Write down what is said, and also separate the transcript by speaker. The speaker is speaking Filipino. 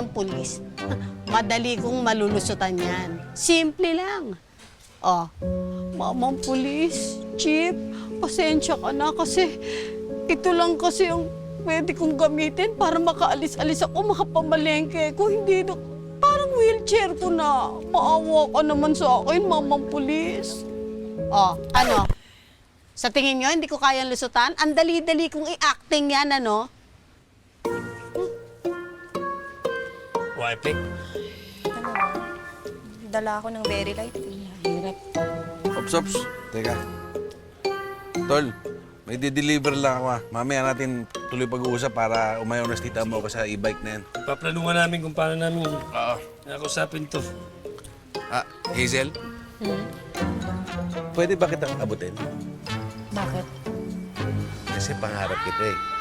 Speaker 1: ng pulis. Madali kong malulusutan yan. Simple lang. Oh, mamang pulis, chief, pasensya ka na kasi ito lang kasi yung pwede kong gamitin para makaalis-alis ako, makapamalengke. Kung hindi, parang wheelchair ko na. Maawa ka naman sa akin, mamang pulis. Oh, ano? Sa tingin nyo, hindi ko kayang lusutan? Ang dali-dali kong i-acting yan, ano?
Speaker 2: Wiping?
Speaker 3: Dala ako ng very light.
Speaker 1: Hirap.
Speaker 4: Ops. Teka. Tol, may di-deliver lang ako ah. Mamaya natin tuloy pag-uusap para umayaw na si Tita Mo ka sa e-bike na yan.
Speaker 2: Paplanuhan namin kung paano namin nakausapin to.
Speaker 4: Ah, Hazel? Pwede ba kitang abutin?
Speaker 3: Bakit?
Speaker 4: Kasi pangarap kita eh.